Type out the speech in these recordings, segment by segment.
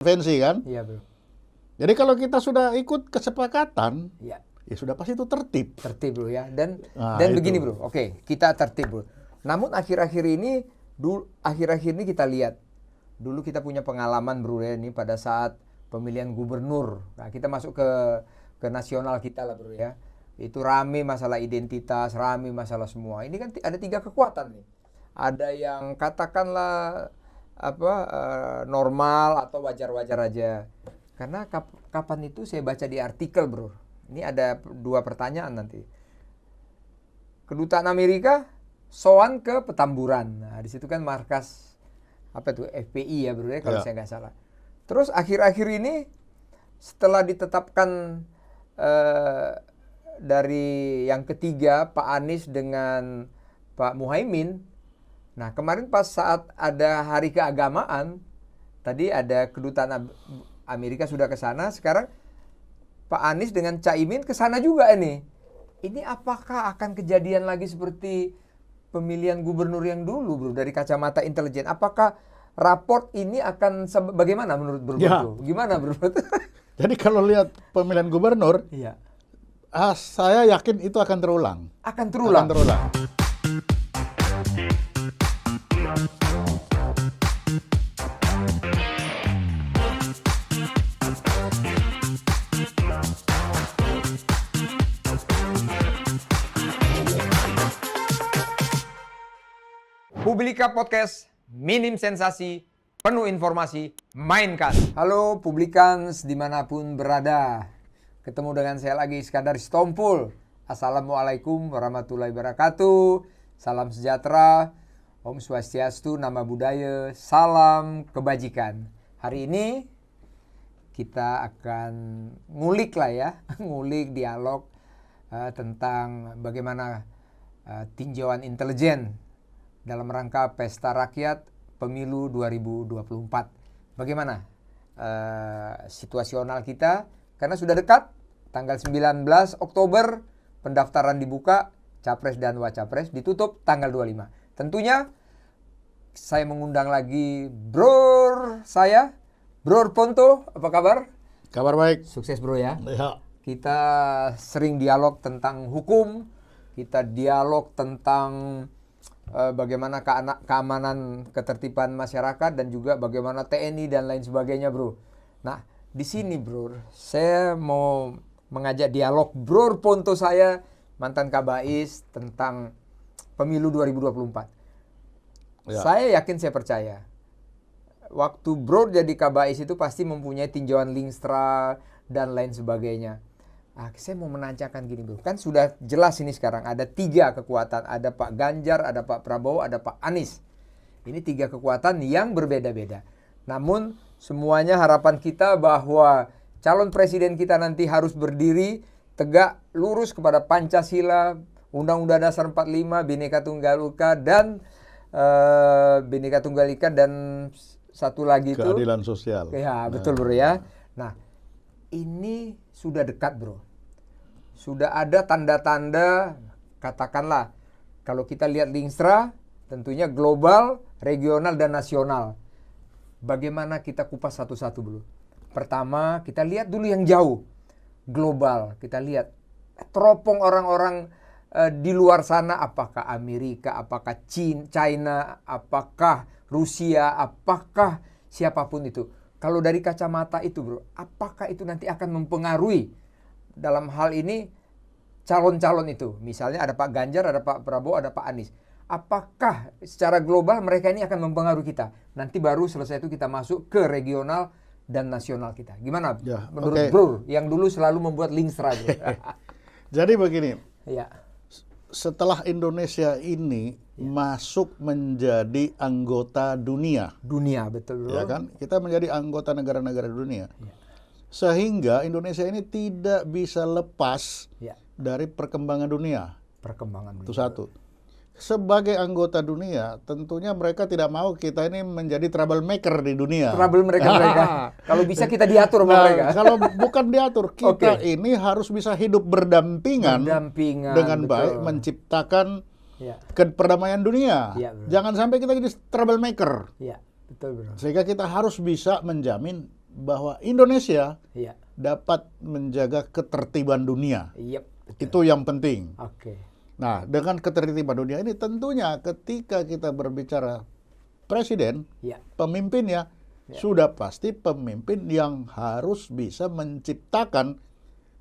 konvensi kan? Iya, bro. Jadi kalau kita sudah ikut kesepakatan, Iya. ya sudah pasti itu tertib. Tertib, bro, ya. Dan itu. begini, bro. Oke, kita tertib, bro. Namun akhir-akhir ini kita lihat dulu kita punya pengalaman, bro, ya, ini pada saat pemilihan gubernur. Nah, kita masuk ke nasional kita lah, bro, ya. Itu rame masalah identitas, rame masalah semua. Ini kan ada 3 kekuatan nih. Ada yang katakanlah normal atau wajar-wajar aja. Karena kapan itu saya baca di artikel, bro. Ini ada 2 pertanyaan nanti. Kedutaan Amerika soan ke Petamburan. Nah, di situ kan markas FPI ya, bro, ya, kalau saya nggak salah. Terus akhir-akhir ini setelah ditetapkan dari yang ketiga Pak Anies dengan Pak Muhaimin. Nah, kemarin pas saat ada hari keagamaan, tadi ada kedutaan Amerika sudah ke sana, sekarang Pak Anies dengan Caimin ke sana juga ini. Ini apakah akan kejadian lagi seperti pemilihan gubernur yang dulu, bro, dari kacamata intelijen? Apakah raport ini akan bagaimana menurut bro? Ya. Gimana, bro? Jadi kalau lihat pemilihan gubernur, Iya. Saya yakin itu akan terulang. Akan terulang. Akan terulang. Publika Podcast, minim sensasi, penuh informasi, mainkan. Halo Publikans dimanapun berada. Ketemu dengan saya lagi, Iskandar Sitompul. Assalamualaikum warahmatullahi wabarakatuh. Salam sejahtera, Om Swastiastu, Nama Budaya, salam kebajikan. Hari ini kita akan ngulik lah ya, ngulik dialog tentang bagaimana tinjauan intelijen dalam rangka Pesta Rakyat Pemilu 2024. Bagaimana situasional kita? Karena sudah dekat, tanggal 19 Oktober pendaftaran dibuka, Capres dan Wacapres ditutup tanggal 25. Tentunya saya mengundang lagi Bror Ponto, apa kabar? Kabar baik. Sukses, bro, ya. Ya. Kita sering dialog tentang hukum, kita dialog tentang bagaimana keamanan ketertiban masyarakat dan juga bagaimana TNI dan lain sebagainya, bro. Nah, di sini, bro, saya mau mengajak dialog Bror Ponto saya, mantan Kabais, tentang pemilu 2024. Ya. Saya yakin, saya percaya, waktu Bror jadi Kabais itu pasti mempunyai tinjauan Lingstra dan lain sebagainya. Saya mau menanyakan gini, bro. Kan sudah jelas ini sekarang ada 3 kekuatan. Ada Pak Ganjar, ada Pak Prabowo, ada Pak Anies. Ini 3 kekuatan yang berbeda-beda. Namun semuanya harapan kita bahwa calon presiden kita nanti harus berdiri tegak lurus kepada Pancasila, Undang-Undang Dasar 45, Bhinneka Tunggal Ika dan satu lagi itu keadilan sosial. Ya, betul, bro, ya. Nah, ini sudah dekat, bro. Sudah ada tanda-tanda, katakanlah kalau kita lihat Lingstra, tentunya global, regional dan nasional. Bagaimana kita kupas satu-satu, bro? Pertama, kita lihat dulu yang jauh, global. Kita lihat teropong orang-orang di luar sana, apakah Amerika, apakah China, apakah Rusia, apakah siapapun itu. Kalau dari kacamata itu, bro, apakah itu nanti akan mempengaruhi dalam hal ini calon-calon itu? Misalnya ada Pak Ganjar, ada Pak Prabowo, ada Pak Anies. Apakah secara global mereka ini akan mempengaruhi kita? Nanti baru selesai itu kita masuk ke regional dan nasional kita. Gimana Ya, menurut Bro yang dulu selalu membuat Lingstra? Jadi begini, ya. Setelah Indonesia ini masuk menjadi anggota dunia. Dunia, betul, bro. Ya kan? Kita menjadi anggota negara-negara dunia. Ya. Sehingga Indonesia ini tidak bisa lepas Ya. dari perkembangan dunia. Perkembangan Itu dunia. satu. Sebagai anggota dunia, tentunya mereka tidak mau kita ini menjadi troublemaker di dunia. Trouble mereka. Kalau bisa kita diatur sama mereka. Kalau bukan diatur, kita ini harus bisa hidup berdampingan dengan betul. baik, menciptakan Ya. perdamaian dunia. Ya, bro. Jangan sampai kita jadi troublemaker. Ya, betul, bro. Sehingga kita harus bisa menjamin bahwa Indonesia Iya. dapat menjaga ketertiban dunia. Iya. Itu yang penting. Oke. Nah, dengan ketertiban dunia ini tentunya ketika kita berbicara presiden, Iya. pemimpinnya, sudah pasti pemimpin yang harus bisa menciptakan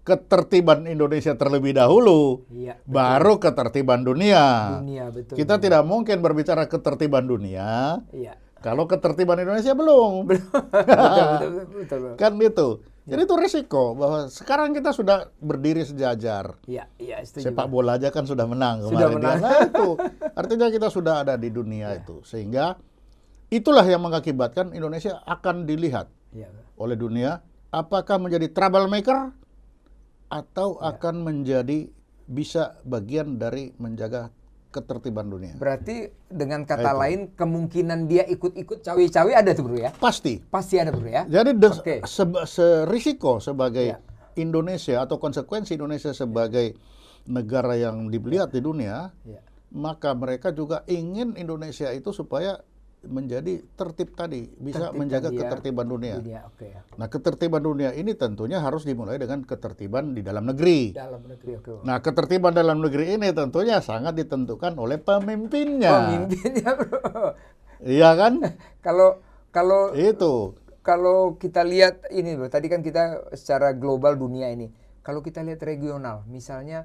ketertiban Indonesia terlebih dahulu, Iya. baru ketertiban dunia. Dunia, betul. Kita tidak mungkin berbicara ketertiban dunia Iya. kalau ketertiban Indonesia belum. Betul. Kan itu. Jadi itu risiko bahwa sekarang kita sudah berdiri sejajar. Iya, setuju. Sepak bola aja kan sudah menang Sudah kemarin. menang. Nah, itu artinya kita sudah ada di dunia itu, sehingga itulah yang mengakibatkan Indonesia akan dilihat Iya. oleh dunia apakah menjadi troublemaker atau akan menjadi bisa bagian dari menjaga ketertiban dunia. Berarti dengan kata Itu. lain kemungkinan dia ikut-ikut cawe-cawe ada tuh bro ya? Pasti. Pasti ada bro ya? Jadi Oke. risiko sebagai Ya. Indonesia atau konsekuensi Indonesia sebagai negara yang dilihat di dunia, Iya. maka mereka juga ingin Indonesia itu supaya menjadi tertib tadi, bisa Tertib menjaga tadi ya. ketertiban dunia. Oke ya. Nah, ketertiban dunia ini tentunya harus dimulai dengan ketertiban di dalam negeri. Dalam negeri oke. Nah, ketertiban dalam negeri ini tentunya sangat ditentukan oleh pemimpinnya. Pemimpinnya bro. Iya kan? Kalau Itu. kalau kita lihat ini bro, tadi kan kita secara global dunia ini. Kalau kita lihat regional, misalnya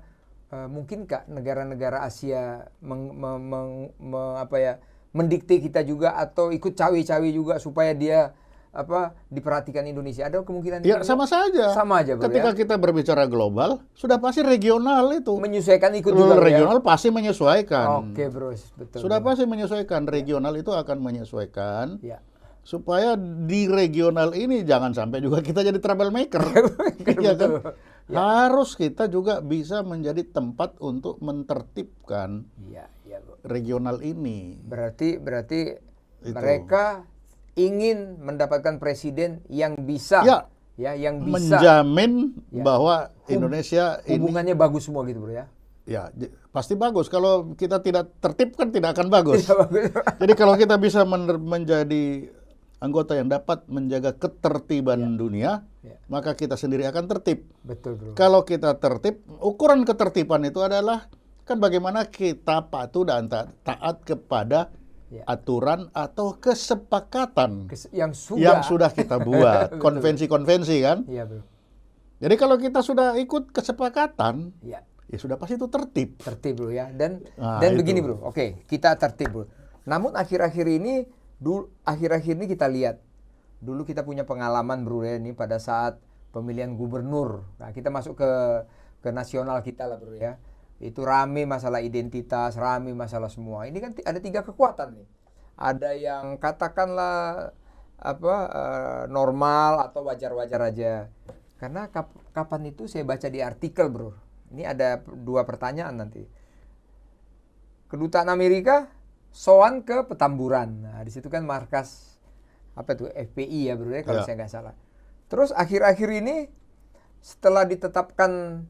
mungkinkah negara-negara Asia mendikte kita juga atau ikut cawe-cawe juga supaya dia diperhatikan Indonesia? Ada kemungkinan Ya, itu? sama saja. Sama aja bro Ketika ya. kita berbicara global, sudah pasti regional itu. Menyesuaikan ikut juga bro, ya? Regional pasti menyesuaikan. Oke bro, betul. Sudah bro. pasti menyesuaikan. Regional itu akan menyesuaikan. Ya. Supaya di regional ini jangan sampai juga kita jadi troublemaker. Iya kan? Betul. Harus kita juga bisa menjadi tempat untuk menertibkan Iya, bro. regional ini. Berarti Itu. mereka ingin mendapatkan presiden yang bisa Ya, yang bisa menjamin Ya. bahwa Indonesia ini hubungannya bagus semua gitu bro ya. ya pasti bagus. Kalau kita tidak tertib kan tidak akan bagus. Tidak bagus. Jadi kalau kita bisa menjadi anggota yang dapat menjaga ketertiban dunia, Ya. maka kita sendiri akan tertib. Betul bro. Kalau kita tertib, ukuran ketertiban itu adalah kan bagaimana kita patuh dan taat kepada Ya. aturan atau kesepakatan yang yang sudah kita buat, Betul. konvensi-konvensi kan. Iya bro. Jadi kalau kita sudah ikut kesepakatan, Ya. ya sudah pasti itu tertib. Tertib bro ya. Dan Nah, dan itu. begini bro. Oke, kita tertib bro. Namun akhir-akhir ini kita lihat dulu kita punya pengalaman bro ya, ini pada saat pemilihan gubernur. Nah, kita masuk ke nasional kita lah bro ya. Itu rame masalah identitas, rame masalah semua. Ini kan ada 3 kekuatan nih. Ada yang katakanlah normal atau wajar-wajar aja. Karena kapan itu saya baca di artikel bro. Ini ada 2 pertanyaan nanti. Kedutaan Amerika soan ke Petamburan. Nah, di situ kan markas FPI ya bro ya kalau Ya. saya nggak salah. Terus akhir-akhir ini setelah ditetapkan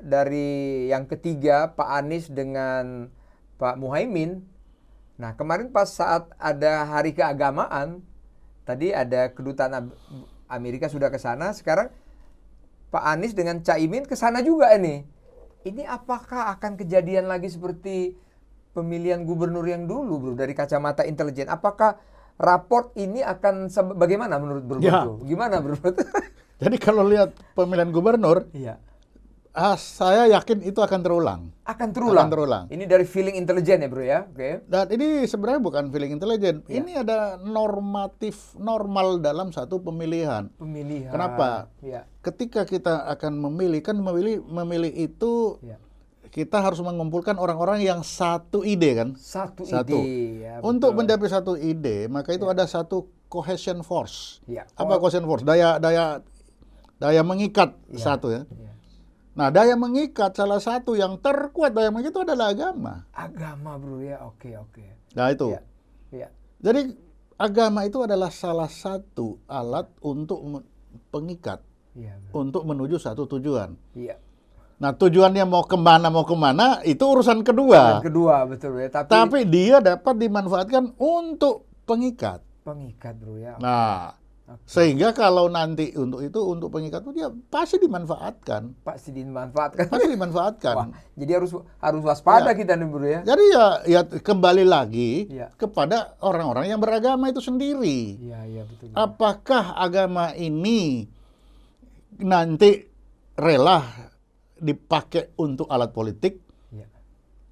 dari yang ketiga Pak Anies dengan Pak Muhaimin. Nah, kemarin pas saat ada hari keagamaan, tadi ada kedutaan Amerika sudah ke sana, sekarang Pak Anies dengan Caimin ke sana juga ini. Ini apakah akan kejadian lagi seperti pemilihan gubernur yang dulu, bro, dari kacamata intelijen? Apakah raport ini akan bagaimana menurut bro? Ya. Gimana bro? Jadi kalau lihat pemilihan gubernur, Iya. saya yakin itu akan terulang. Akan terulang. Akan terulang. Ini dari feeling intelijen ya bro ya, oke? Dan ini sebenarnya bukan feeling intelijen. Ya. Ini ada normal dalam satu pemilihan. Pemilihan. Kenapa? Ya. Ketika kita akan memilih, kan memilih itu Ya. kita harus mengumpulkan orang-orang yang satu ide kan. Satu Satu. ide. Ya, Untuk betul. mencapai satu ide, maka itu ada satu cohesion force. Ya. Apa cohesion force? Daya mengikat Ya. satu ya. Ya. Nah, daya mengikat salah satu yang terkuat daya mengikat itu adalah agama. Agama bro ya, oke. Nah, itu. Ya. Ya. Jadi agama itu adalah salah satu alat untuk pengikat, Iya. Bro. untuk menuju satu tujuan. Iya. Nah, tujuannya mau kemana, itu urusan kedua. Dan kedua betul ya, Tapi dia dapat dimanfaatkan untuk pengikat. Pengikat bro ya. Nah, Oke. sehingga kalau nanti untuk pengikat itu dia pasti dimanfaatkan. Pasti dimanfaatkan. Pasti dimanfaatkan. Wah, jadi harus waspada Ya. kita nih bro ya. Jadi ya kembali lagi Iya. kepada orang-orang yang beragama itu sendiri. Iya, iya betul. Apakah agama ini nanti rela dipakai untuk alat politik, Iya.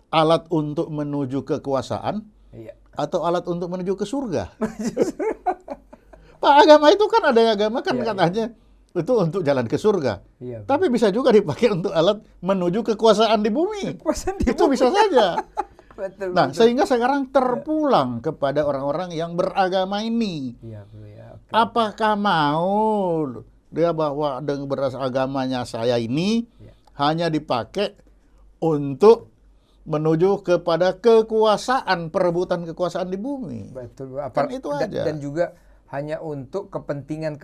alat untuk menuju kekuasaan, Iya. atau alat untuk menuju ke surga? Pak, agama itu kan ada agama kan Iya, katanya itu untuk jalan ke surga. Iya. Tapi bisa juga dipakai untuk alat menuju kekuasaan di bumi. Kekuasaan di Itu bisa saja. Betul. Nah, betul. sehingga sekarang terpulang kepada orang-orang yang beragama ini. Iya bro ya. Oke. Apakah mau dia bahwa dengan beragamanya saya ini Iya. hanya dipakai untuk menuju kepada kekuasaan, perebutan kekuasaan di bumi? Betul. Kan itu aja. Dan juga hanya untuk kepentingan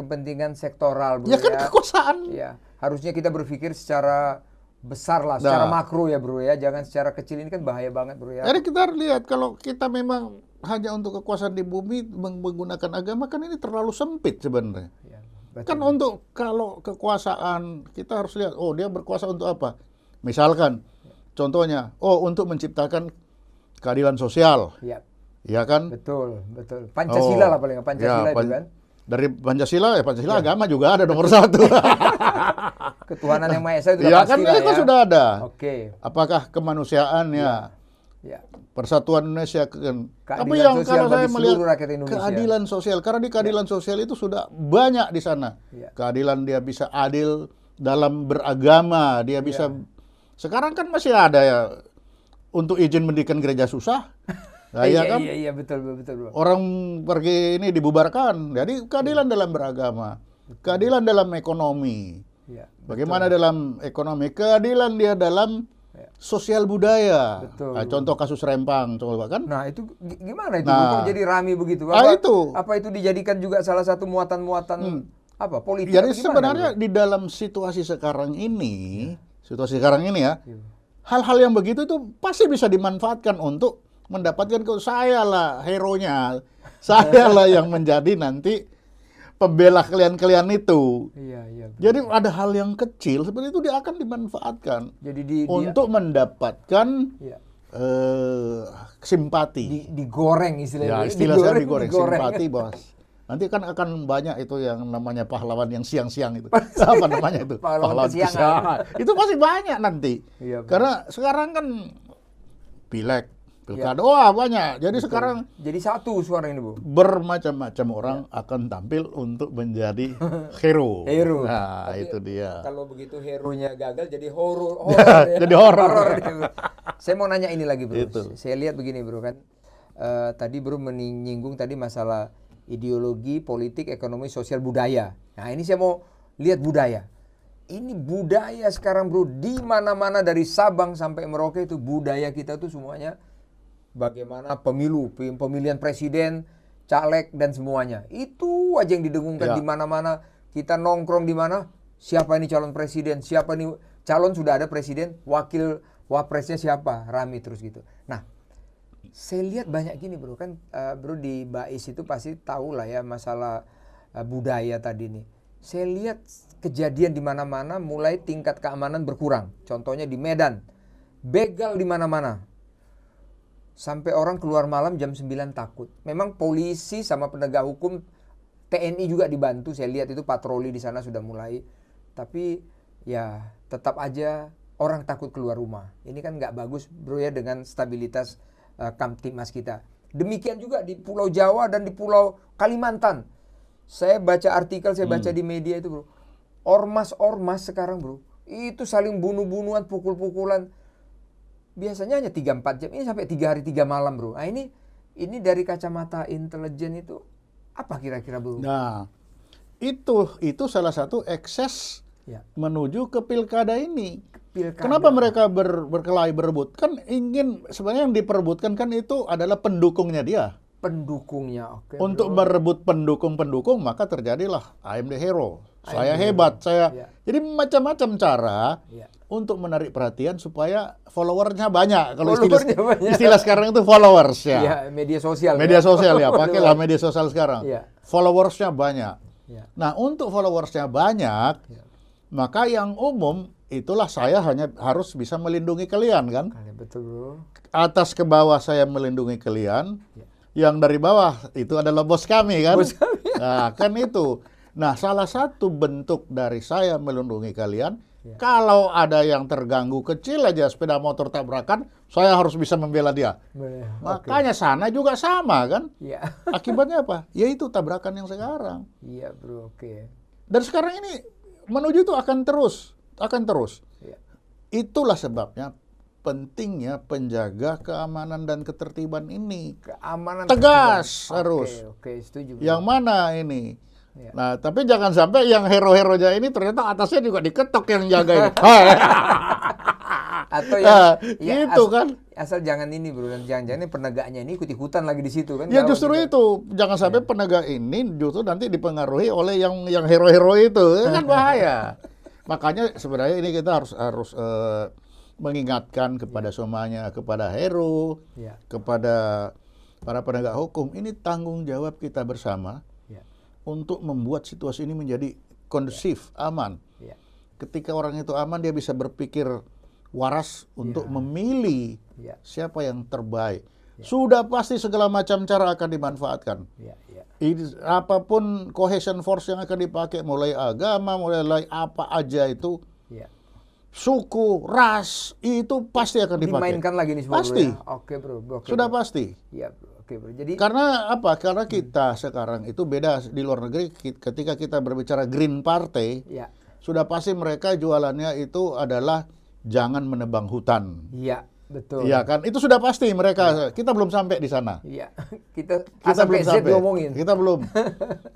sektoral bro Ya kan ya. kekuasaan. Ya, harusnya kita berpikir secara besar lah, secara Nah. makro ya bro ya. Jangan secara kecil, ini kan bahaya banget bro ya. Jadi kita lihat kalau kita memang hanya untuk kekuasaan di bumi menggunakan agama kan ini terlalu sempit sebenarnya. Ya, betul. Kan untuk kalau kekuasaan kita harus lihat, oh dia berkuasa untuk apa? Misalkan, contohnya, oh untuk menciptakan keadilan sosial, Ya, ya kan? betul, betul. Pancasila Oh, lah paling Pancasila ya, itu kan. Dari Pancasila agama juga ada nomor satu. Ketuhanan yang Maha Esa itu Ya udah kan pasti lah itu ya. sudah ada. Oke. Apakah kemanusiaannya, Ya. Persatuan Indonesia kan. Tapi Keadilan yang sosial kalau saya bagi melihat seluruh rakyat Indonesia. keadilan sosial, karena di keadilan sosial itu sudah banyak di sana. Ya. Keadilan dia bisa adil dalam beragama, dia bisa. Sekarang kan masih ada ya untuk izin mendirikan gereja susah. Nah, Iya, ya kan? iya, betul, betul, bro. Orang pergi ini dibubarkan. Jadi keadilan dalam beragama, keadilan dalam ekonomi. Iya. Bagaimana dalam ekonomi? Keadilan dia dalam sosial budaya. Betul. Nah, contoh kasus Rempang, coba kan? Nah, itu gimana itu? Nah. Kok jadi rame begitu? Itu. Apa itu dijadikan juga salah satu muatan-muatan apa politik? Jadi atau gimana, sebenarnya bro? di dalam situasi sekarang ini, ya, Iya. hal-hal yang begitu itu pasti bisa dimanfaatkan untuk mendapatkan saya lah hero-nya, saya lah yang menjadi nanti pembela kalian-kalian itu. Iya, iya. betul. Jadi ada hal yang kecil seperti itu dia akan dimanfaatkan Jadi untuk mendapatkan iya. simpati. Digoreng istilahnya. Ya, istilah saya digoreng simpati, Bos. Nanti kan akan banyak itu yang namanya pahlawan yang siang-siang itu. Apa namanya itu? Pahlawan kesiangan. Itu pasti banyak nanti. Iya, betul. Karena sekarang kan pileg, pilkada, wah banyak. Jadi sekarang Jadi satu suara ini, Bu. bermacam-macam orang akan tampil untuk menjadi hero. Hero. Nah, Tapi itu dia. Kalau begitu hero-nya gagal jadi horor Jadi horor. Saya mau nanya ini lagi, Bro. Itu. Saya lihat begini, Bro, kan. Tadi Bro menyinggung tadi masalah ideologi, politik, ekonomi, sosial, budaya. Nah, ini saya mau lihat budaya. Ini budaya sekarang, Bro, di mana-mana dari Sabang sampai Merauke itu budaya kita tuh semuanya bagaimana pemilihan presiden, caleg dan semuanya. Itu aja yang didengungkan Ya. di mana-mana. Kita nongkrong di mana, siapa ini calon presiden, siapa ini calon sudah ada presiden, wapresnya siapa, rame terus gitu. Nah, saya lihat banyak gini, Bro, kan Bro di Bais itu pasti tahu lah ya masalah budaya tadi nih. Saya lihat kejadian di mana-mana mulai tingkat keamanan berkurang. Contohnya di Medan, begal di mana-mana. Sampai orang keluar malam jam 9 takut. Memang polisi sama penegak hukum, TNI juga dibantu. Saya lihat itu patroli di sana sudah mulai. Tapi ya tetap aja orang takut keluar rumah. Ini kan nggak bagus, Bro, ya, dengan stabilitas Kamtibmas kita. Demikian juga di Pulau Jawa dan di Pulau Kalimantan. Saya baca artikel, saya baca di media itu, Bro. Ormas-ormas sekarang, Bro, itu saling bunuh-bunuhan, pukul-pukulan. Biasanya hanya 3-4 jam, ini sampai 3 hari 3 malam, Bro. Nah, ini dari kacamata intelijen itu apa kira-kira, Bro? Nah, itu salah satu ekses Ya, menuju ke pilkada ini. pilkada. Kenapa mereka berkelahi berebut? Kan ingin sebenarnya yang diperebutkan kan itu adalah pendukungnya dia. pendukungnya. Oke, Untuk bro. merebut pendukung-pendukung, maka terjadilah AMD Hero. Saya AMD hebat, saya. Iya. Jadi macam-macam cara Iya. untuk menarik perhatian supaya followernya banyak. Kalau Followernya banyak. istilah sekarang itu followers ya. Iya, media sosial. Media sosial ya, Follower. pakailah media sosial sekarang. Iya. Followersnya banyak. Iya. Nah, untuk followersnya banyak, Iya. maka yang umum itulah saya hanya harus bisa melindungi kalian kan. Betul, bro. Atas ke bawah saya melindungi kalian. Iya. Yang dari bawah itu adalah bos kami kan. Bos kami. Nah, kan itu. Nah, salah satu bentuk dari saya melindungi kalian, Ya. kalau ada yang terganggu kecil aja sepeda motor tabrakan, saya harus bisa membela dia. Oke. Makanya sana juga sama kan. Iya. Akibatnya apa? Yaitu tabrakan yang sekarang. Iya, bro. Oke. Dan sekarang ini menuju itu akan terus. Iya. Itulah sebabnya pentingnya penjaga keamanan dan ketertiban ini. Keamanan Tegas tertiban. harus. Oke, setuju, bro. Yang mana ini? Iya. Nah, tapi jangan sampai yang hero-heronya ini ternyata atasnya juga diketok yang jaga ini. Atau yang itu kan. asal jangan ini, bro, dan jangan-jangan ini penegaknya ini ikut-ikutan lagi di situ kan. Ya Gawat justru juga. itu, jangan sampai penegak ini justru nanti dipengaruhi oleh yang hero-hero itu, kan bahaya. Makanya sebenarnya ini kita harus mengingatkan kepada semuanya, kepada hero, Iya. kepada para penegak hukum, ini tanggung jawab kita bersama Iya. untuk membuat situasi ini menjadi kondusif, aman. Iya. Ketika orang itu aman, dia bisa berpikir waras untuk memilih Iya. siapa yang terbaik. Sudah pasti segala macam cara akan dimanfaatkan. Iya, iya. Apapun cohesion force yang akan dipakai, mulai agama, mulai apa aja itu, Iya. suku, ras, itu pasti akan dipakai. Dimainkan lagi nih semua, Pasti. bro, ya? Oke, bro. Oke, Sudah bro. pasti. Iya, bro. Oke, bro. Jadi Karena apa? Karena kita sekarang itu beda di luar negeri. Ketika kita berbicara Green Party, iya. sudah pasti mereka jualannya itu adalah jangan menebang hutan. Iya, betul. Iya kan? Itu sudah pasti mereka. Kita belum sampai di sana. Iya. Kita Kita belum Z sampai. ngomongin. Kita belum.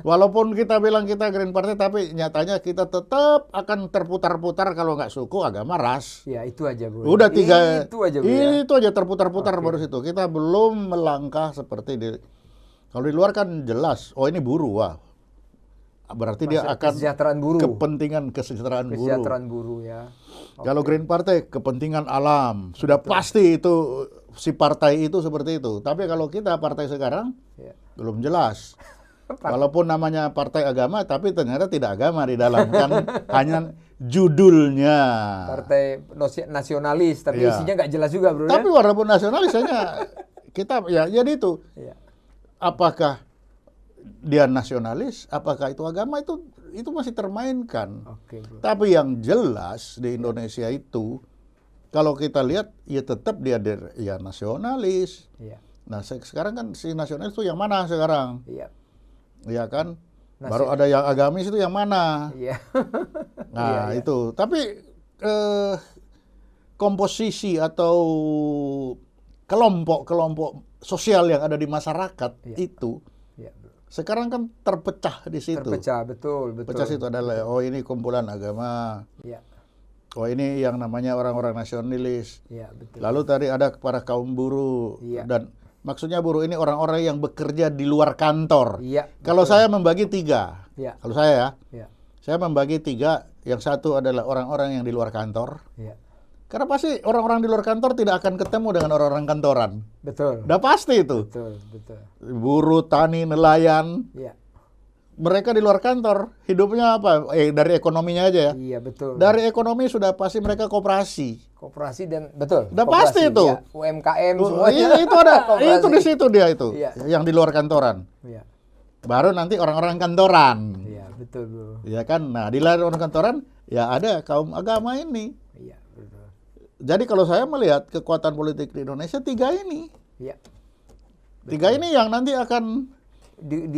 Walaupun kita bilang kita Green Party, tapi nyatanya kita tetap akan terputar-putar kalau nggak suku, agama, ras. Ya, itu aja, bro. Udah tiga. Itu aja, bro. Ya. Itu aja terputar-putar baru situ. Kita belum melangkah seperti di. Kalau di luar kan jelas. Oh, ini buruh, wah. Berarti dia akan Kesejahteraan buruh. kesejahteraan buruh. Kesejahteraan buruh, ya. Kalau Green Party kepentingan alam, sudah pasti itu si partai itu seperti itu. Tapi kalau kita partai sekarang Ya. belum jelas. Walaupun namanya partai agama, tapi ternyata tidak agama di dalam kan hanya judulnya. Partai nasionalis, tapi Iya. isinya nggak jelas juga, bro. Tapi Ya? walaupun nasionalis hanya kita ya jadi itu. Iya. Apakah dia nasionalis? Apakah itu agama? Itu masih termainkan. Oke, bro. Tapi yang jelas di Indonesia itu, kalau kita lihat, ya tetap dia ya nasionalis. Iya. Nah, sekarang kan si nasionalis itu yang mana sekarang? Iya. Ya kan? Baru ada yang agamis itu yang mana? Iya. Nah, Iya. itu. Tapi komposisi atau kelompok-kelompok sosial yang ada di masyarakat Iya. itu, Iya, bro. sekarang kan terpecah di situ. Terpecah, betul. Pecah situ adalah, oh ini kumpulan agama. Iya. Oh ini yang namanya orang-orang nasionalis. Iya, betul. Lalu tadi ada para kaum buruh. Iya. Dan maksudnya buruh ini orang-orang yang bekerja di luar kantor. Iya. Kalau saya membagi tiga. Iya. Kalau saya ya, Iya. saya membagi tiga. Yang satu adalah orang-orang yang di luar kantor. Iya. Karena pasti orang-orang di luar kantor tidak akan ketemu dengan orang-orang kantoran. Betul. Udah pasti itu. Betul, betul. Buruh, tani, nelayan. Iya. Mereka di luar kantor, hidupnya apa? Dari ekonominya aja ya. Iya, betul. Dari ekonomi sudah pasti mereka koperasi. Koperasi dan betul. Udah koperasi, pasti itu. ya. UMKM Oh, semuanya. iya, itu ada, Koperasi. itu di situ dia itu, Iya. yang di luar kantoran. Iya. Baru nanti orang-orang kantoran, Iya, betul, bro. ya kan? Nah, di luar orang kantoran, ya ada kaum agama ini. Iya, betul. Jadi kalau saya melihat kekuatan politik di Indonesia tiga ini, Iya. tiga ini yang nanti akan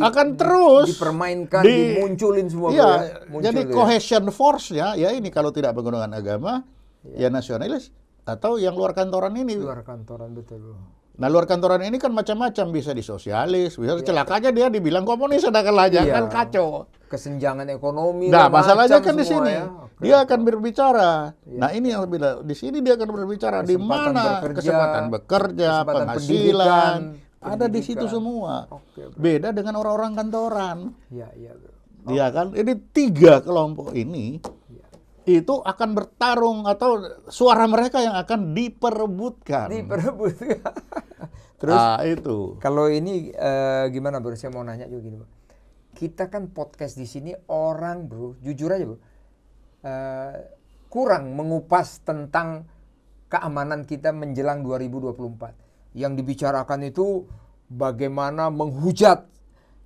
Akan terus dipermainkan, di- dimunculin semua, bro, iya, ya. Muncul jadi tuh ya. cohesion force-nya, ya ini kalau tidak menggunakan agama, ya nasionalis atau yang luar kantoran ini. Luar kantoran, betul, bro. Nah, luar kantoran ini kan macam-macam, bisa disosialis, bisa celakanya dia dibilang komunis, ada kalanya Iya. kan kacau. Kesenjangan ekonomi. Nah, lah, masalahnya macam kan di semua sini. ya. Oke, Dia oke. akan berbicara. Nah, ini yang bila di sini dia akan berbicara di Kesempatan mana bekerja, kesempatan bekerja, kesempatan penghasilan, Ada di situ pendidikan. semua. Oke, bro. Beda dengan orang-orang kantoran. Iya, iya, bro. Iya kan? Ini 3 kelompok ini Iya. itu akan bertarung atau suara mereka yang akan diperebutkan. Diperebutkan. Terus Itu. kalau ini gimana, bro? Saya mau nanya juga gini, bro. Kita kan podcast di sini orang, bro, jujur aja, bro, kurang mengupas tentang keamanan kita menjelang 2024. Yang dibicarakan itu bagaimana menghujat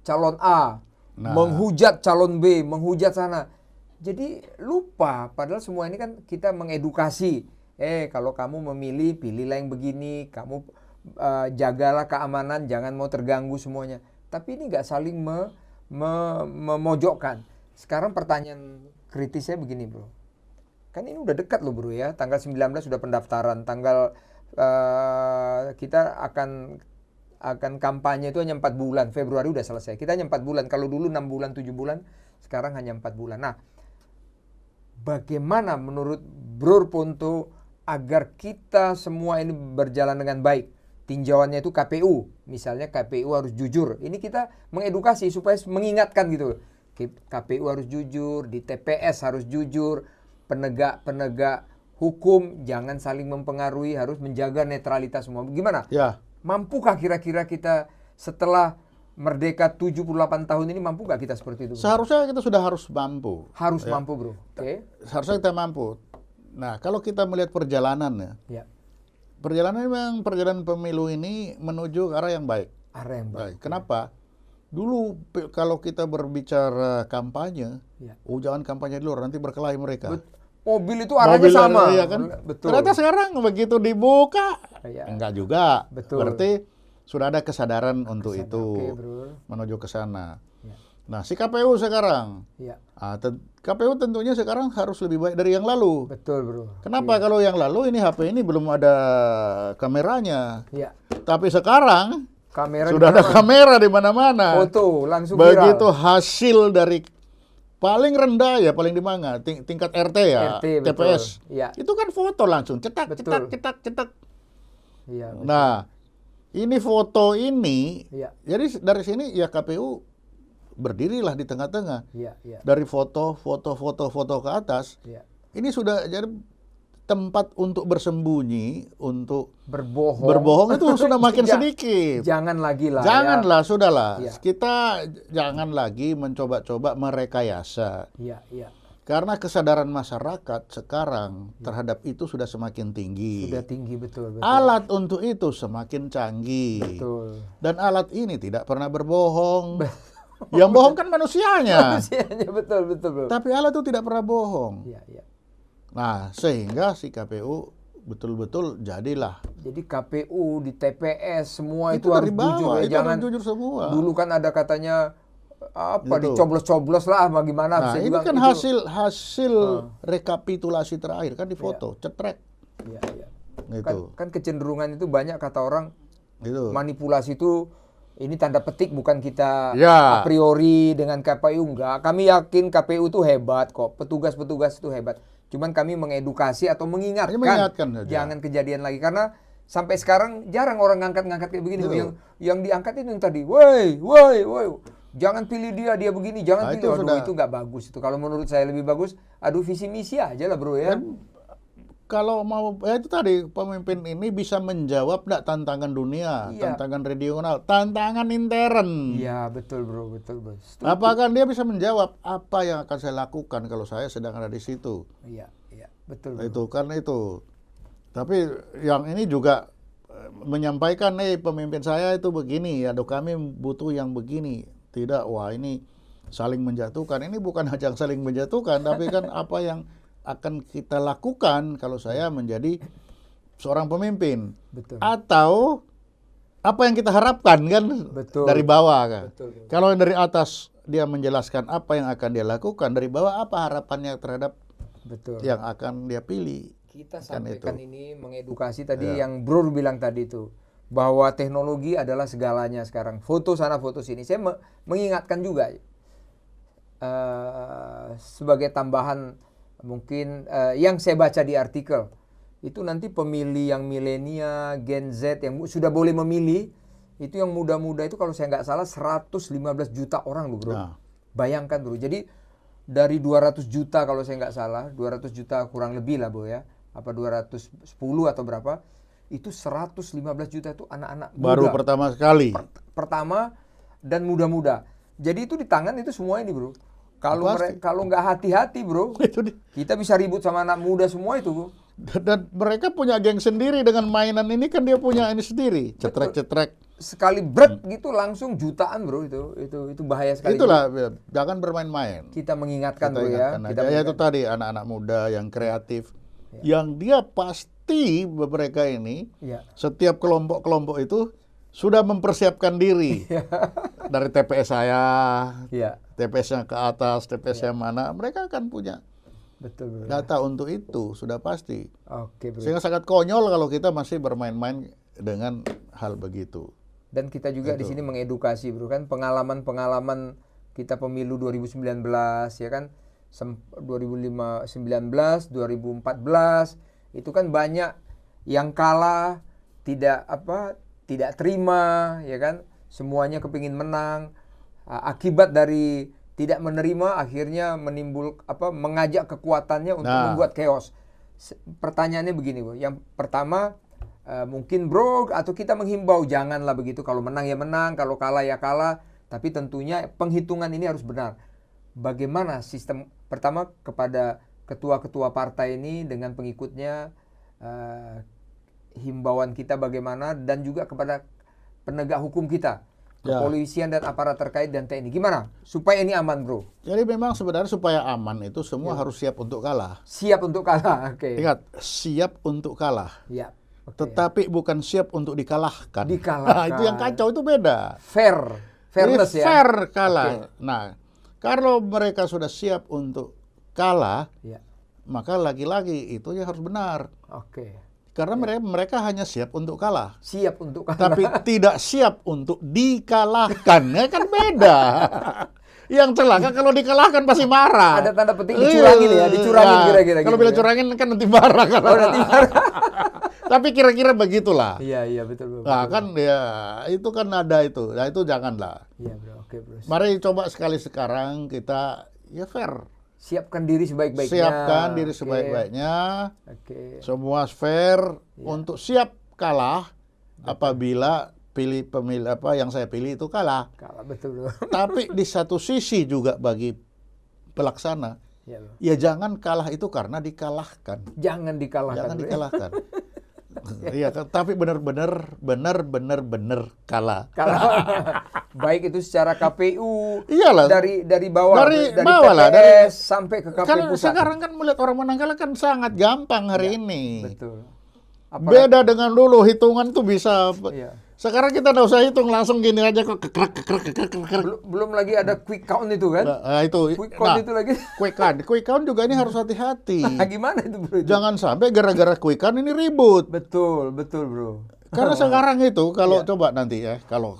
calon A, menghujat calon B, menghujat sana. Jadi lupa, padahal semua ini kan kita mengedukasi. Kalau kamu memilih, pilihlah yang begini, kamu jagalah keamanan, jangan mau terganggu semuanya. Tapi ini nggak saling memojokkan. Sekarang pertanyaan kritis saya begini, bro. Kan ini udah dekat loh, bro, ya. Tanggal 19 sudah pendaftaran. Tanggal kita akan kampanye itu hanya 4 bulan. Februari udah selesai. Kita hanya 4 bulan. Kalau dulu 6 bulan, 7 bulan. Sekarang hanya 4 bulan. Nah, bagaimana menurut Bro Ponto agar kita semua ini berjalan dengan baik? Tinjauannya itu KPU. Misalnya KPU harus jujur. Ini kita mengedukasi supaya mengingatkan gitu. KPU harus jujur, di TPS harus jujur, penegak hukum jangan saling mempengaruhi, harus menjaga netralitas semua. Gimana? Ya. Mampukah kira-kira kita setelah merdeka 78 tahun ini, mampu nggak kita seperti itu, bro? Seharusnya kita sudah harus mampu. Harus mampu, bro. Oke. Seharusnya kita mampu. Nah, kalau kita melihat perjalanannya, Ya. perjalanan memang perjalanan pemilu ini menuju ke arah yang baik. Arah yang baik. Kenapa? Dulu kalau kita berbicara kampanye, Ya. jangan kampanye dulu, nanti berkelahi mereka. Mobil itu arahnya sama. Iya kan? Betul. Ternyata sekarang begitu dibuka, Ya. enggak juga. Betul. Berarti sudah ada kesadaran untuk itu, Oke, bro. menuju ke sana. Ya. Nah, si KPU sekarang, Ya. KPU tentunya sekarang harus lebih baik dari yang lalu. Betul, bro. Kenapa? Kalau yang lalu ini HP ini belum ada kameranya. Ya. Tapi sekarang Kamera sudah ada kamera di mana-mana. foto langsung Begitu viral. hasil dari paling rendah ya, paling di mana? Tingkat RT ya, RT, betul. TPS. Ya. Itu kan foto langsung, cetak, Betul. cetak. Iya. Nah, ini foto ini, Iya. jadi dari sini ya KPU berdirilah di tengah-tengah. Iya, iya. Dari foto ke atas, Iya. ini sudah jadi tempat untuk bersembunyi, untuk Berbohong itu sudah makin Ja- sedikit. Jangan lagi lah. Janganlah, sudahlah. Iya. Kita jangan lagi mencoba-coba merekayasa. Iya, iya. Karena kesadaran masyarakat sekarang terhadap itu sudah semakin tinggi. Sudah tinggi, betul, betul. Alat untuk itu semakin canggih. Betul. Dan alat ini tidak pernah berbohong. Yang bohong kan manusianya. Manusianya, betul, betul, bro. Tapi alat itu tidak pernah bohong. Iya, iya. Nah, sehingga si KPU betul-betul jadilah. Jadi KPU di TPS semua Itu itu harus dari bawah, jujur ya. itu Jangan harus jujur semua. dulu kan ada katanya apa Gitu. dicoblos-coblos lah bagaimana. Nah, Saya ini bilang kan itu- hasil rekapitulasi terakhir kan difoto, cetrek Iya, iya. gitu. Kan kecenderungan itu banyak kata orang Gitu. manipulasi itu ini tanda petik, bukan kita Ya. a priori dengan KPU enggak. Kami yakin KPU itu hebat kok, petugas-petugas itu hebat. Cuman kami mengedukasi atau mengingatkan, Hanya mengingatkan saja. jangan kejadian lagi karena sampai sekarang jarang orang ngangkat-ngangkat kayak begini. Betul. Yang diangkat itu yang tadi, woi, jangan pilih dia begini, jangan Nah, pilih. itu Aduh, sudah. itu nggak bagus itu. Kalau menurut saya lebih bagus, adu visi misi aja lah, bro, ya. Kalau mau itu tadi pemimpin ini bisa menjawab enggak tantangan dunia, Iya. tantangan regional, tantangan intern. Iya, betul, bro, betul, bro. Setuju. Apakah dia bisa menjawab apa yang akan saya lakukan kalau saya sedang ada di situ? Iya, betul, bro. Itu kan itu. Tapi yang ini juga menyampaikan, pemimpin saya itu begini, aduh kami butuh yang begini. Tidak, wah ini saling menjatuhkan. Ini bukan hanya saling menjatuhkan, tapi kan apa yang akan kita lakukan kalau saya menjadi seorang pemimpin. Betul. Atau apa yang kita harapkan kan Betul. dari bawah kan. Betul, betul. Kalau dari atas dia menjelaskan apa yang akan dia lakukan, dari bawah apa harapannya terhadap Betul. yang akan dia pilih. Kita Kan sampaikan itu. ini mengedukasi tadi Ya. yang Bro bilang tadi itu, bahwa teknologi adalah segalanya sekarang. Foto sana, foto sini. Saya mengingatkan juga sebagai tambahan mungkin yang saya baca di artikel itu nanti pemilih yang milenial, Gen Z yang sudah boleh memilih Itu yang muda-muda itu kalau saya nggak salah 115 juta orang loh bro. Nah. Bayangkan bro. Jadi dari 200 juta kalau saya nggak salah, 200 juta kurang lebih lah bro ya. Apa 210 atau berapa? Itu 115 juta itu anak-anak muda. Baru pertama sekali. Pertama dan muda-muda. Jadi itu di tangan itu semua ini bro. Kalau nggak hati-hati bro, Itu dia. kita bisa ribut sama anak muda semua itu bro. Dan mereka punya geng sendiri dengan mainan ini, kan dia punya ini sendiri, cetrek-cetrek. Sekali break gitu langsung jutaan bro, itu bahaya sekali. Itulah, jangan bermain-main. Kita mengingatkan Kita bro ingatkan ya. aja. Ya itu tadi anak-anak muda yang kreatif, yang dia pasti mereka ini Ya. setiap kelompok-kelompok itu sudah mempersiapkan diri dari TPS saya, Iya, TPS yang ke atas, TPS yang mana, mereka akan punya betul bro. data untuk itu, sudah pasti. Oke bro. Sehingga sangat konyol kalau kita masih bermain-main dengan hal begitu. Dan kita juga di sini mengedukasi bro kan, pengalaman-pengalaman kita pemilu 2019 ya kan, 2019, 2014 itu kan banyak yang kalah, tidak terima ya kan, semuanya kepingin menang. Akibat dari tidak menerima akhirnya mengajak kekuatannya untuk membuat chaos. Pertanyaannya begini bro, yang pertama mungkin bro atau kita menghimbau janganlah begitu, kalau menang ya menang, kalau kalah ya kalah, tapi tentunya penghitungan ini harus benar. Bagaimana sistem pertama kepada ketua-ketua partai ini dengan pengikutnya, himbauan kita bagaimana, dan juga kepada penegak hukum kita, kepolisian dan aparat terkait dan TNI, gimana supaya ini aman bro? Jadi memang sebenarnya supaya aman itu semua harus siap untuk kalah. Siap untuk kalah, oke. Ingat, siap untuk kalah. Ya. Tetapi bukan siap untuk dikalahkan. Dikalahkan. Nah, itu yang kacau, itu beda. Fairness jadi ya. fair kalah. Okay. Nah, kalau mereka sudah siap untuk kalah, Ya. maka lagi-lagi itu ya harus benar. Oke. Karena mereka hanya siap untuk kalah. Siap untuk kalah. Tapi tidak siap untuk dikalahkan. Ya kan beda. Yang celaka kalau dikalahkan pasti marah. Ada tanda petik dicurangin ya, dicurangin kira-kira. Kalau gitu bilang ya. curangin kan nanti marah. Oh, nanti marah. Tapi kira-kira begitulah. Iya betul. Nah kan ya itu kan ada itu. Nah itu janganlah. Iya bro, oke bro. Mari coba sekali sekarang kita ya fair. Siapkan diri sebaik-baiknya. Siapkan diri sebaik-baiknya. Oke. Semua fair untuk siap kalah apabila pemilih apa yang saya pilih itu kalah. Kalah betul bro. Tapi di satu sisi juga bagi pelaksana, Iya bro. ya jangan kalah itu karena dikalahkan. Jangan dikalahkan. Jangan bro. dikalahkan. Iya, tapi benar-benar kalah. Kalah. Baik itu secara KPU, Iyalah. dari bawah, Dari dari bawah TPS lah, dari- sampai ke KPU Kan pusat. sekarang kan melihat orang menang kalah kan sangat gampang hari ini. Betul. Beda dengan dulu, hitungan tuh bisa. Iya. Sekarang kita nggak usah hitung, langsung gini aja kok kekrek. Belum lagi ada quick count itu kan? Nah, itu. Quick count itu lagi. Quick count juga ini harus hati-hati. Nah, gimana itu bro? Jangan sampai gara-gara quick count ini ribut. Betul bro. Karena sekarang itu kalau coba nanti ya, kalau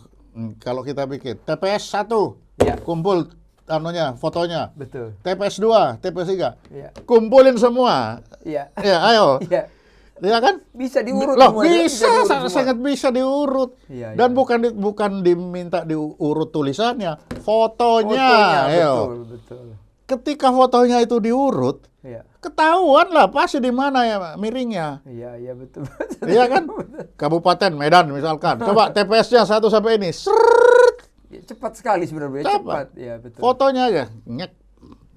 kita bikin TPS 1 Iya. kumpul anunya, fotonya. Betul. TPS 2, TPS 3. Iya. Kumpulin semua. Iya. Ya, ayo. Iya. Ya kan? Bisa diurut Loh, semuanya, bisa, diurut sangat, semua. sangat bisa diurut. Iya, Dan bukan diminta diurut tulisannya, fotonya. Ayo. Betul. Ketika fotonya itu diurut, Iya. ketahuan lah pasti di mana ya miringnya. Iya betul. Iya kan? Kabupaten Medan misalkan. Coba TPS-nya 1 sampai ini. Srrrt. Ya, cepat sekali sebenarnya. Cepat. Ya betul. Fotonya aja, nyek.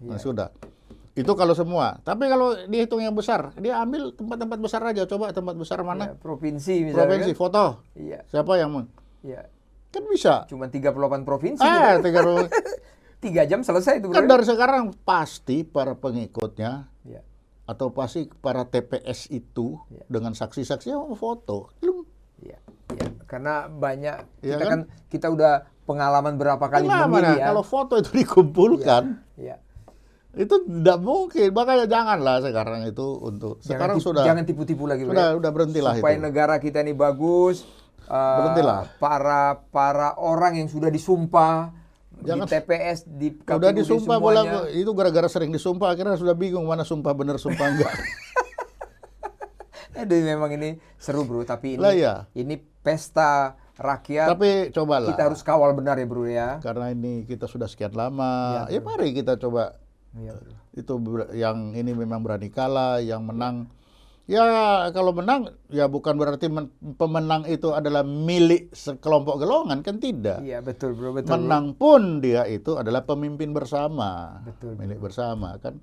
Nah, sudah. Itu kalau semua. Tapi kalau dihitung yang besar, dia ambil tempat-tempat besar aja. Coba tempat besar Ya, mana? provinsi misalnya. Provinsi, Kan? foto. Iya. Siapa yang Iya. kan bisa. Cuma 38 provinsi. Ah, gitu. 3 jam selesai itu kan bro. dari sekarang pasti para pengikutnya Iya. atau pasti para TPS itu dengan saksi-saksi mau foto. Iya. Karena banyak Iya kita kan? kita udah pengalaman berapa kali Gimana memilih ya. kalau foto itu dikumpulkan? Iya. Itu tidak mungkin. Makanya janganlah sekarang itu untuk sekarang sudah jangan tipu-tipu lagi bro. sudah berhentilah Supaya itu. negara kita ini bagus. Berhentilah. Para orang yang sudah disumpah Jangan. di TPS di KPU Udah disumpah semuanya. itu gara-gara sering disumpah akhirnya sudah bingung mana sumpah bener sumpah enggak. Aduh memang ini seru bro, tapi ini Lah, iya. ini pesta rakyat. Tapi cobalah. Kita harus kawal benar ya bro ya. Karena ini kita sudah sekian lama, ya mari kita coba. Iya, bro. Itu yang ini memang berani kalah, yang menang. Ya kalau menang ya bukan berarti pemenang itu adalah milik sekelompok golongan, kan tidak. Iya betul bro, betul. Menang pun dia itu adalah pemimpin bersama, Betul, milik bersama kan.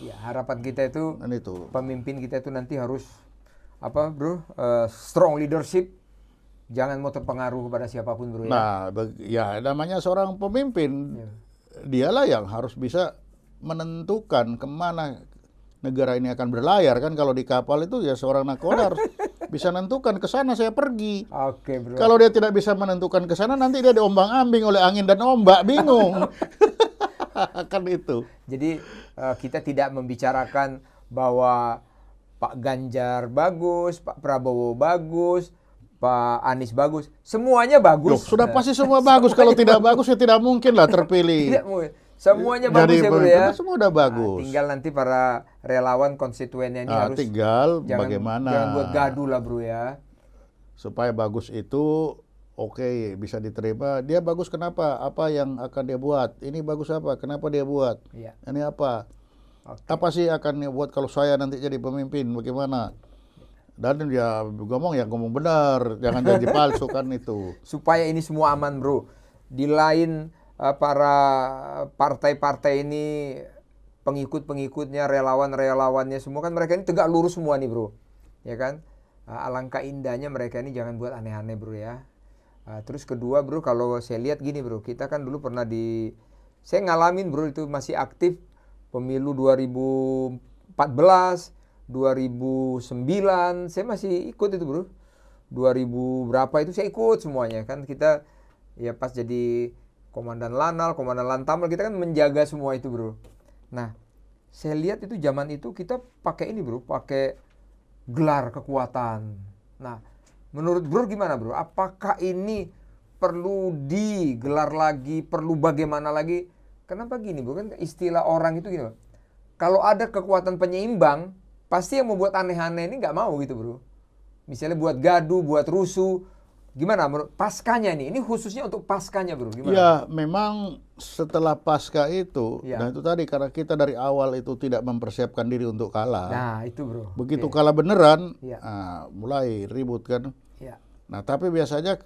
Ya harapan kita itu Dan itu. pemimpin kita itu nanti harus apa bro, strong leadership, jangan mau terpengaruh kepada siapapun bro ya. Nah, ya namanya seorang pemimpin, Ya. dialah yang harus bisa menentukan kemana negara ini akan berlayar kan. Kalau di kapal itu ya seorang nakoda harus bisa menentukan ke sana saya pergi. Oke bro. Kalau dia tidak bisa menentukan ke sana, nanti dia diombang-ambing oleh angin dan ombak, bingung. Kan itu. Jadi kita tidak membicarakan bahwa Pak Ganjar bagus, Pak Prabowo bagus, Pak Anies bagus, semuanya Loh, bagus. sudah pasti semua bagus. Kalau tidak bagus ya tidak mungkin lah terpilih. Tidak mungkin. Semuanya Jadi bagus ya bro ya. semua udah bagus. Nah, tinggal nanti para relawan konstituennya ini harus tinggal jangan, bagaimana jangan buat gaduh lah bro ya. supaya bagus itu oke, bisa diterima. Dia bagus kenapa? Apa yang akan dia buat? Ini bagus apa? Kenapa dia buat? Iya. Ini apa? Oke. Apa sih akan dia buat kalau saya nanti jadi pemimpin? Bagaimana? Dan dia ngomong benar, jangan janji palsu kan itu. Supaya ini semua aman bro. Di lain para partai-partai ini, pengikut-pengikutnya, relawan-relawannya semua kan mereka ini tegak lurus semua nih bro. Ya kan? Alangkah indahnya mereka ini jangan buat aneh-aneh bro ya. Terus kedua bro, kalau saya lihat gini bro, kita kan dulu pernah saya ngalamin bro itu masih aktif pemilu 2014, 2009, saya masih ikut itu bro. 2000 berapa itu saya ikut semuanya kan, kita ya pas jadi komandan Lanal, komandan Lantamal, kita kan menjaga semua itu bro. Nah, saya lihat itu zaman itu kita pakai ini bro, pakai gelar kekuatan. Nah, menurut bro gimana bro? Apakah ini perlu digelar lagi, perlu bagaimana lagi? Kenapa gini bro? Kan istilah orang itu gini bro. Kalau ada kekuatan penyeimbang, pasti yang membuat aneh-aneh ini nggak mau gitu bro. Misalnya buat gaduh, buat rusuh. Gimana menurut paskanya ini? Ini khususnya untuk paskanya bro. Gimana? Ya memang setelah pasca itu, Ya. nah itu tadi karena kita dari awal itu tidak mempersiapkan diri untuk kalah. Nah itu bro. Begitu Oke. kalah beneran, Ya. mulai ribut kan. Ya, Nah tapi biasanya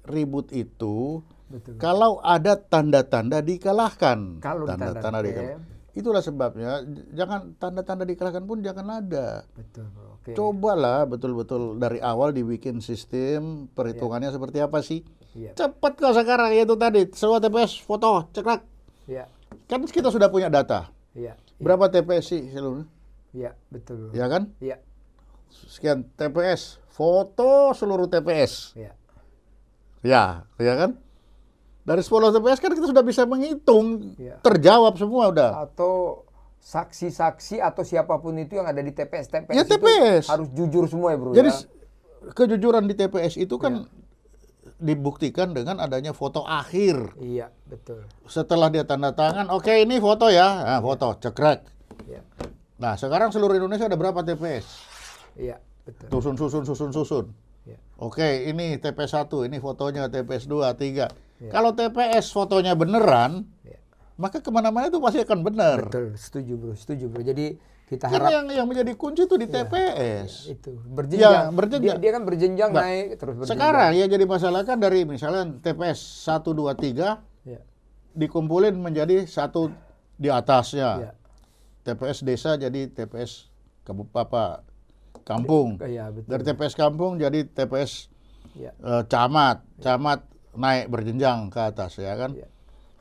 ribut itu betul. kalau ada tanda-tanda dikalahkan. Kalau Tanda-tanda ditanda, dikalahkan. Itulah sebabnya jangan tanda-tanda dikalahkan pun jangan ada. Betul bro. Oke. Cobalah betul-betul dari awal dibikin sistem perhitungannya seperti apa sih. Iya. Cepat kok sekarang ya itu tadi semua TPS foto ceklak. Iya. Kan kita sudah punya data. Iya. Berapa TPS sih seluruh? Iya, betul bro. Ya kan? Iya. Sekian TPS, foto seluruh TPS. Iya. Ya kan? Dari 10 TPS kan kita sudah bisa menghitung, Iya. terjawab semua udah. Atau saksi-saksi atau siapapun itu yang ada di TPS Ya, itu TPS. harus jujur semua ya bro. Jadi ya. kejujuran di TPS itu kan dibuktikan dengan adanya foto akhir. Iya, betul. Setelah dia tanda tangan, oke ini foto ya, nah, foto cekrek. Iya. Nah sekarang seluruh Indonesia ada berapa TPS? Iya, betul. Susun. Iya. Oke, ini TPS 1, ini fotonya TPS 2, 3. Iya. Kalau TPS fotonya beneran, Iya. maka kemana-mana itu pasti akan benar. Betul, setuju bro. Jadi kita Kan harap yang menjadi kunci itu di TPS. itu berjenjang. Ya, berjenjang. Dia kan berjenjang Nah, naik terus berjenjang. Sekarang ya jadi masalah kan dari misalnya TPS 1, 2, 3 Iya. dikumpulin menjadi satu di atasnya. Iya. TPS desa jadi TPS kampung. Iya, betul. Dari TPS kampung jadi TPS Iya. camat. Camat naik berjenjang ke atas ya kan. Iya.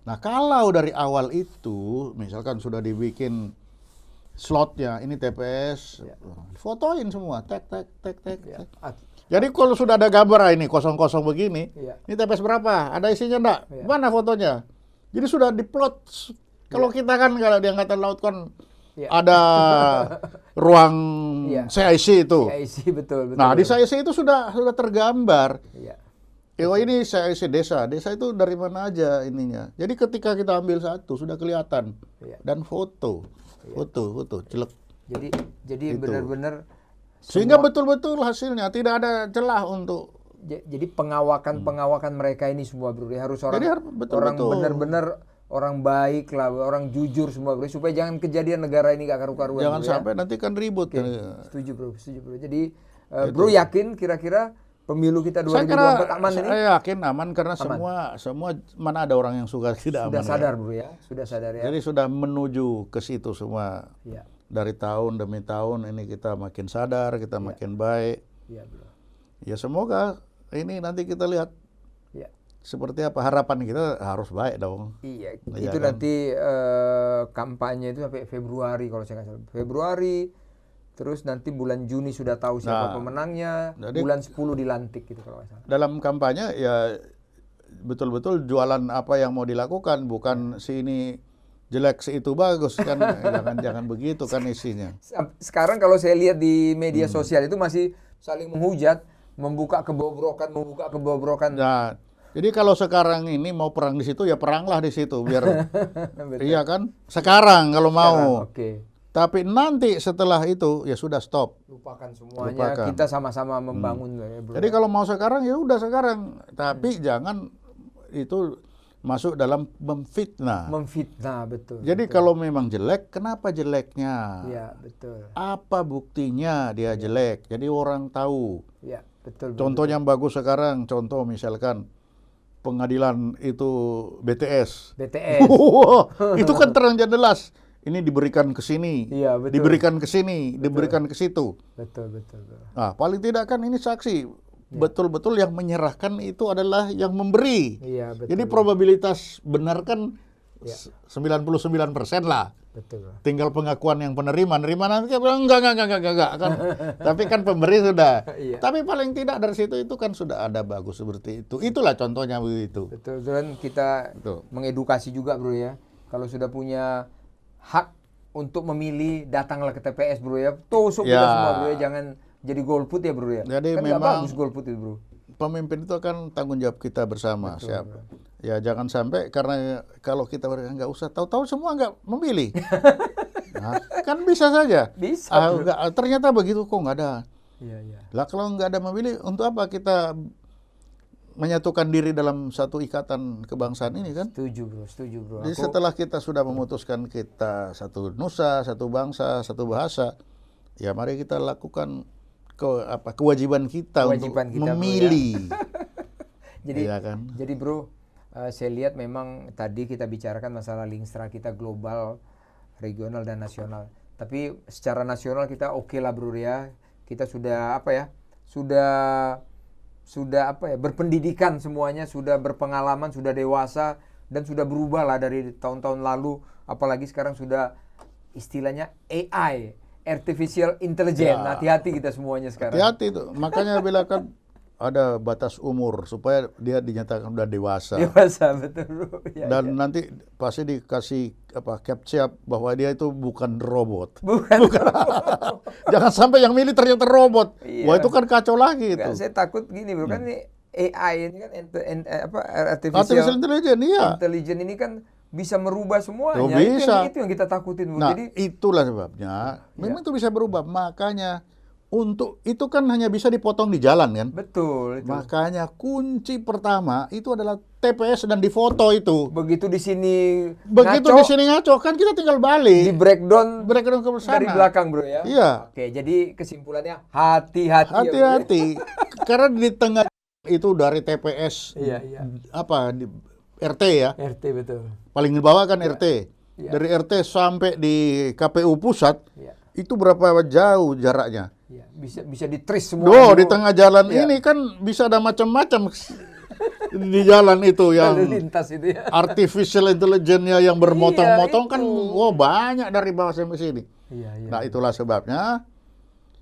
Nah kalau dari awal itu misalkan sudah dibikin slotnya ini TPS, Iya. fotoin semua, tek. Iya. Jadi kalau sudah ada gambar ini kosong-kosong begini, Iya. ini TPS berapa? Ada isinya enggak? Iya. Mana fotonya? Jadi sudah diplot. Kalau kita kan kalau di Angkatan Laut kan Iya. ada ruang Iya. CIC itu. CIC betul. Nah di CIC itu sudah tergambar. Iya. Oh ini CIC desa itu dari mana aja ininya. Jadi ketika kita ambil satu sudah kelihatan Iya. dan foto, celek. Jadi Itu. benar-benar Sehingga betul-betul hasilnya tidak ada celah untuk Jadi pengawakan mereka ini semua bro, ya harus Jadi harus orang betul-betul. benar-benar orang baik lah, orang jujur semua bro, supaya jangan kejadian negara ini gak karu-karuan. Jangan bro, ya. sampai nanti kan ribut. Oke, setuju bro. Jadi bro yakin kira-kira pemilu kita Saya kira 2024 aman ini? saya yakin aman karena semua mana ada orang yang suka tidak Sudah aman. sadar bro ya, sudah sadar ya. Jadi sudah menuju ke situ semua. Iya, Dari tahun demi tahun ini kita makin sadar, kita makin baik. iya bro. Ya semoga ini nanti kita lihat Iya. seperti apa, harapan kita harus baik dong. Iya, Iya itu kan? nanti kampanye itu sampai Februari kalau saya nggak salah. Februari, terus nanti bulan Juni sudah tahu siapa pemenangnya, jadi- bulan 10 dilantik gitu kalau nggak salah. Dalam kampanye ya betul-betul jualan apa yang mau dilakukan, bukan si ini jelek si itu bagus kan. jangan begitu kan isinya. Sekarang kalau saya lihat di media sosial itu masih saling menghujat, membuka kebobrokan. Nah, jadi kalau sekarang ini mau perang di situ ya peranglah di situ biar Betul. iya kan? Sekarang kalau mau. Oke. Tapi nanti setelah itu ya sudah stop. Lupakan semuanya, Lupakan. kita sama-sama membangun ya, bro. Jadi kalau mau sekarang ya udah sekarang, tapi jangan itu masuk dalam memfitnah. Memfitnah, betul. Jadi kalau memang jelek, kenapa jeleknya? Iya, betul. Apa buktinya dia jelek? Jadi orang tahu. Iya, betul. Contoh yang bagus sekarang, contoh misalkan pengadilan itu BTS. BTS. Wah, itu kan terang jelas. Ini diberikan ke sini, Iya, betul. diberikan ke sini, diberikan ke situ. Betul. Nah, paling tidak kan ini saksi. Betul-betul yang menyerahkan itu adalah yang memberi. Iya, betul. Jadi probabilitas benar kan 99% lah. Betul. Tinggal pengakuan yang penerima. Nerima nanti dia bilang enggak kan. Tapi kan pemberi sudah. Iya. Tapi paling tidak dari situ itu kan sudah ada bagus seperti itu. Itulah contohnya begitu. Betul, dan kita Betul. mengedukasi juga bro ya. Kalau sudah punya hak untuk memilih, datanglah ke TPS bro ya. Tusuk kita Ya. semua bro ya, jangan jadi golput ya bro ya. Jadi kan nggak memang- bagus golput itu bro. Pemimpin itu kan tanggung jawab kita bersama. Ya jangan sampai karena kalau kita nggak usah tahu-tahu semua nggak memilih. Nah, kan bisa saja. Bisa, bro. Ternyata begitu kok nggak ada. Iya. Lah kalau nggak ada memilih, untuk apa kita menyatukan diri dalam satu ikatan kebangsaan ini kan? Setuju bro. Jadi setelah kita sudah memutuskan kita satu nusa, satu bangsa, satu bahasa, ya mari kita lakukan kewajiban kita untuk Kewajiban kita, bro, ya. memilih. Jadi, Iya kan? jadi bro, saya lihat memang tadi kita bicarakan masalah linkstra kita global, regional dan nasional. Tapi secara nasional kita oke lah bro ya. Kita sudah sudah berpendidikan semuanya, sudah berpengalaman, sudah dewasa dan sudah berubah lah dari tahun-tahun lalu. Apalagi sekarang sudah istilahnya AI, artificial intelligence. Ya. Hati-hati kita semuanya sekarang. Hati-hati tuh. Makanya bila kan ada batas umur supaya dia dinyatakan sudah dewasa. Dewasa betul bro. Ya, Dan nanti pasti dikasih captcha bahwa dia itu bukan robot. Bukan. Jangan sampai yang milih ternyata robot. Iya. Wah itu kan kacau lagi itu. Enggak, saya takut gini bro, kan ini AI ini kan Artificial intelligence, iya. intelligence ini kan bisa merubah semuanya. Oh, Itu bisa. yang kita takutin bro. Nah, Jadi itulah sebabnya. Memang itu bisa berubah. Makanya untuk itu kan hanya bisa dipotong di jalan kan. betul itu. Makanya kunci pertama itu adalah TPS dan difoto itu. Begitu di sini Begitu ngaco, di sini ngaco kan kita tinggal di balik. breakdown Breakdown ke sana. dari belakang bro ya. Iya. Oke, jadi kesimpulannya hati-hati. ya, bro, ya. Hati-hati. Karena di tengah itu dari TPS Iya. di RT ya. RT betul. Paling di bawah kan RT. Iya. Dari RT sampai di KPU pusat Iya. itu berapa jauh jaraknya? Iya, bisa ditris semua. Doh, bro. di tengah jalan Iya. ini kan bisa ada macam-macam di jalan itu yang Lalu lintas itu ya. artificial intelligence-nya yang bermotong-motong Iya, kan itu. wah banyak dari bawah sampai sini. Iya. Nah, itulah sebabnya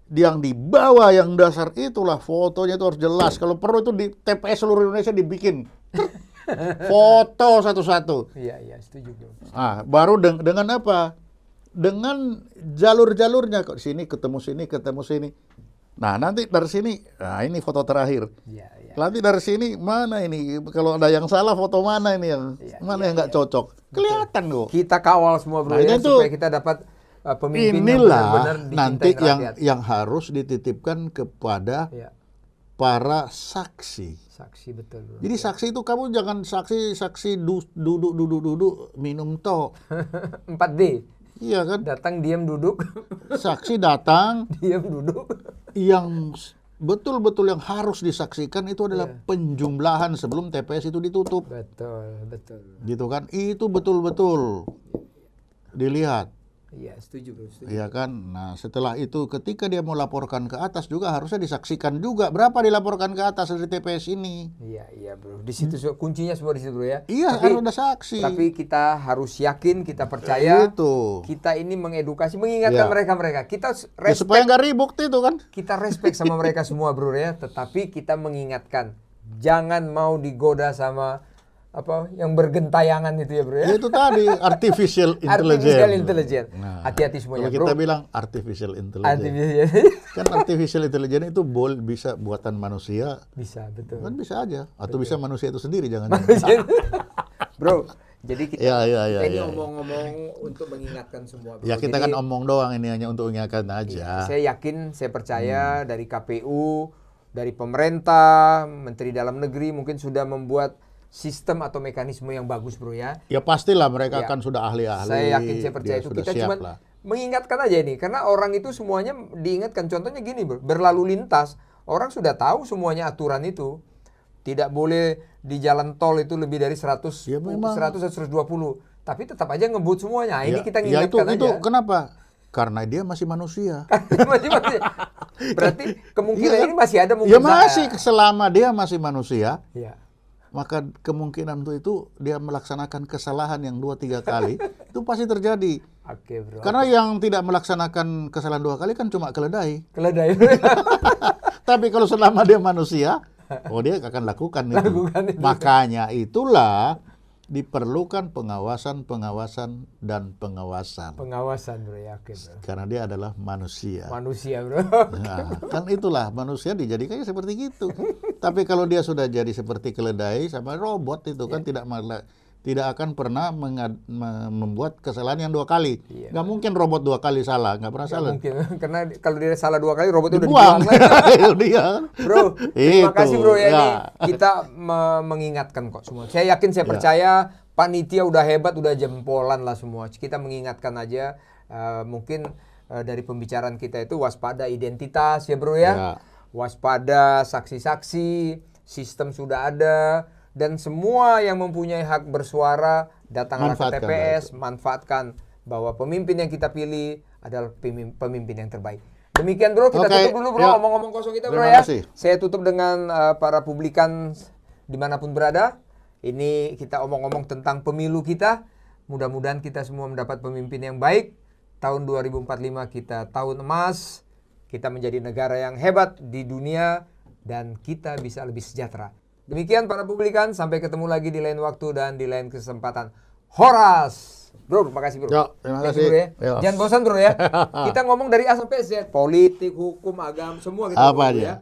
yang di bawah yang dasar itulah fotonya itu harus jelas. Kalau perlu itu di TPS seluruh Indonesia dibikin foto satu-satu. Iya, setuju bro. Ah, baru dengan apa? Dengan jalur-jalurnya kok sini ketemu sini. Nah, nanti dari sini, nah ini foto terakhir. Iya. Nanti dari sini mana ini? Kalau ada yang salah foto mana ini yang Iya, yang nggak cocok? Kelihatan kok. Kita kawal semua bro Nah, ya, itu- supaya kita dapat pemimpin yang Inilah benar-benar dicintai nanti rakyat. yang harus dititipkan kepada Iya. para saksi. Saksi betul, bro. Jadi saksi itu kamu jangan saksi duduk minum toh. 4D. Iya kan? Datang, diam, duduk. Saksi datang, Diam, duduk. yang betul-betul yang harus disaksikan itu adalah penjumlahan sebelum TPS itu ditutup. Betul, betul. Gitu kan? Itu betul-betul dilihat. Iya, setuju, bro. Setuju. Iya kan? Nah, setelah itu ketika dia mau laporkan ke atas juga harusnya disaksikan juga berapa dilaporkan ke atas dari TPS ini. Iya, bro. Di situ kuncinya semua di situ, bro ya. Iya, harus ada saksi. Tapi kita harus yakin, kita percaya. Itu. Kita ini mengedukasi, mengingatkan mereka. Kita Ya, respect, supaya nggak ribut itu kan. kita respect sama mereka semua, bro ya. Tetapi kita mengingatkan, jangan mau digoda sama apa yang bergentayangan itu ya, bro ya. Ya, itu tadi artificial intelligence. Artificial intelligence. Nah, Hati-hati semuanya, kalau bro. kita bilang artificial intelligence. Artificial. Kan artificial intelligence itu bisa buatan manusia. Bisa, betul. Kan bisa aja. Atau bisa manusia itu sendiri, jangan. Bro, jadi kita ini Ya. omong-omong untuk mengingatkan semua, bro. Ya kita Jadi, kan omong doang, ini hanya untuk mengingatkan aja. saya yakin, saya percaya dari KPU, dari pemerintah, Menteri Dalam Negeri mungkin sudah membuat sistem atau mekanisme yang bagus, bro ya. Ya pastilah mereka Ya. kan sudah ahli-ahli. Saya yakin, saya percaya Dia itu. sudah Kita siap cuma lah. mengingatkan aja ini, karena orang itu semuanya diingatkan. Contohnya gini, bro, berlalu lintas, orang sudah tahu semuanya aturan itu. Tidak boleh di jalan tol itu lebih dari 100, Ya, memang. 100 atau 120. Tapi tetap aja ngebut semuanya. Nah, ini kita Ya itu ngingatkan aja. kenapa? Karena dia masih manusia. masih. Berarti kemungkinan Iya, ini masih ada mungkin. Ya masih, selama dia masih manusia, Ya. maka kemungkinan itu dia melaksanakan kesalahan yang 2-3 kali itu pasti terjadi. Oke, bro. Karena yang tidak melaksanakan kesalahan 2 kali kan cuma keledai. Keledai. Tapi kalau selama dia manusia, dia akan lakukan itu. Makanya itulah diperlukan pengawasan dan pengawasan. Pengawasan, bro ya. Oke, bro. Karena dia adalah manusia. Manusia, bro. Nah, kan itulah manusia dijadikannya seperti gitu. Tapi kalau dia sudah jadi seperti keledai sama robot itu kan tidak akan pernah membuat kesalahan yang 2 kali. Iya. Nggak mungkin robot 2 kali salah, nggak pernah Nggak salah. mungkin. Karena kalau dia salah 2 kali, robotnya udah Dibuang. dibuang lagi. Dia. Bro, terima Itu, kasih, bro ya. Ini ya. kita mengingatkan kok semua. Saya yakin, saya percaya panitia udah hebat, udah jempolan lah semua. Kita mengingatkan aja, mungkin dari pembicaraan kita itu waspada identitas ya, bro ya. Ya. Waspada saksi-saksi, sistem sudah ada, dan semua yang mempunyai hak bersuara datanglah ke Manfaatkan TPS, manfaatkan bahwa pemimpin yang kita pilih adalah pemimpin yang terbaik. Demikian, bro, kita Oke, tutup dulu, bro. ya. Omong-omong kosong kita, bro Terima ya. kasih. Saya tutup dengan para publikan dimanapun berada. Ini kita omong-omong tentang pemilu kita. Mudah-mudahan kita semua mendapat pemimpin yang baik. Tahun 2045 kita tahun emas. Kita menjadi negara yang hebat di dunia dan kita bisa lebih sejahtera. Demikian para publikan, sampai ketemu lagi di lain waktu dan di lain kesempatan. Horas! Bro, terima kasih, bro. Ya, terima Thank you, kasih. bro, ya. Ya. Jangan bosan, bro ya. Kita ngomong dari A sampai Z, politik, hukum, agama, semua kita Apa ngomong, bro, aja. ya.